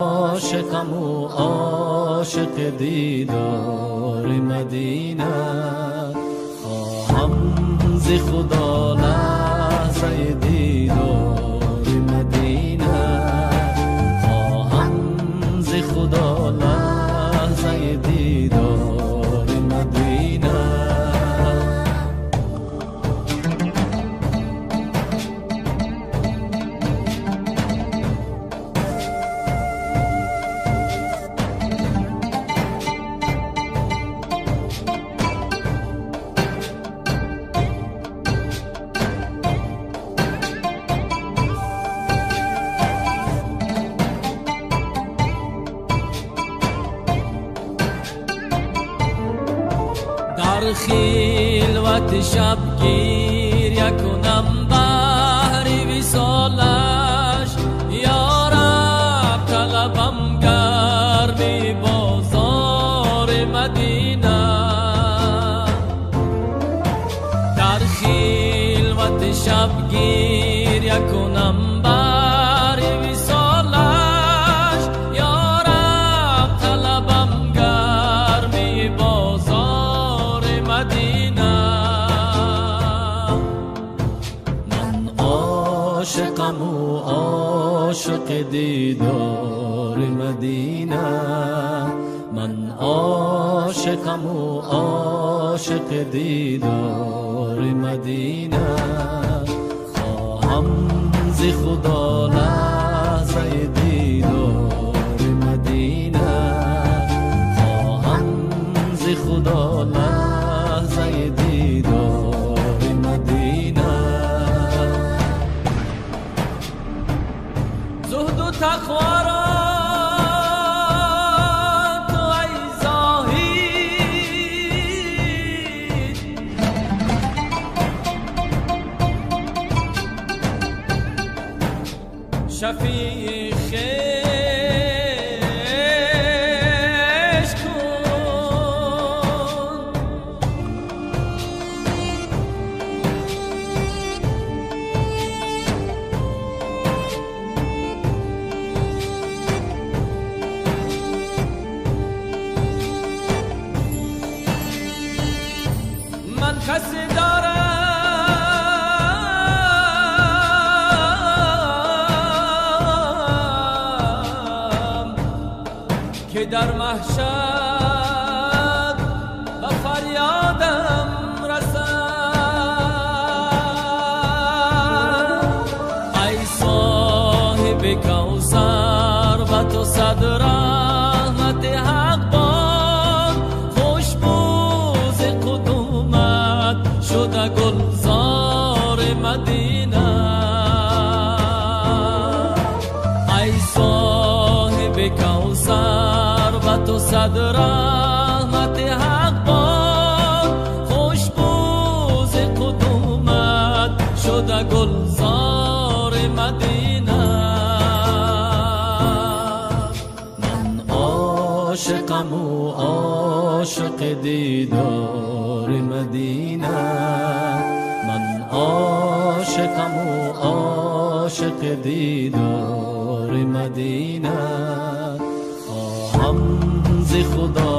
عاشقم و عاشق دیدار مدینه، خواهم ز خدا لحظه دیدار مدینه، خواهم ز خدا لحظه دیدار مدینه. در خلوت شبگیر یکنم بهر وصالش، یا رب طلبم گرمی بازار مدینه. در خلوت شبگیر یکنم بهر وصالش، یا رب طلبم گرمی بازار مدینه. من عاشقم و عاشق دیدار مدینه، من عاشقم و عاشق دیدار مدینه، خواهم ز خدا لحظه دیدار مدینه، خواهم ز خدا لحظه دیدار مدینه. زهد و تقوا را تو ای زاهد، شفیع خویش کن. من کسی دارم که در محشر به فریادم رسد. ای صاحب کوثر و تو صد رحمت حق باد، خوشبوز قدومت شده گلزار مدینه. ای صاحب کوثر و تو صد رحمت حق باد، خوشبوز قدومت شده گلزار مدینه. من عاشقم و عاشق دیدار مدینه، من عاشقم و عاشق دیدار مدینه، خواهم ز خدا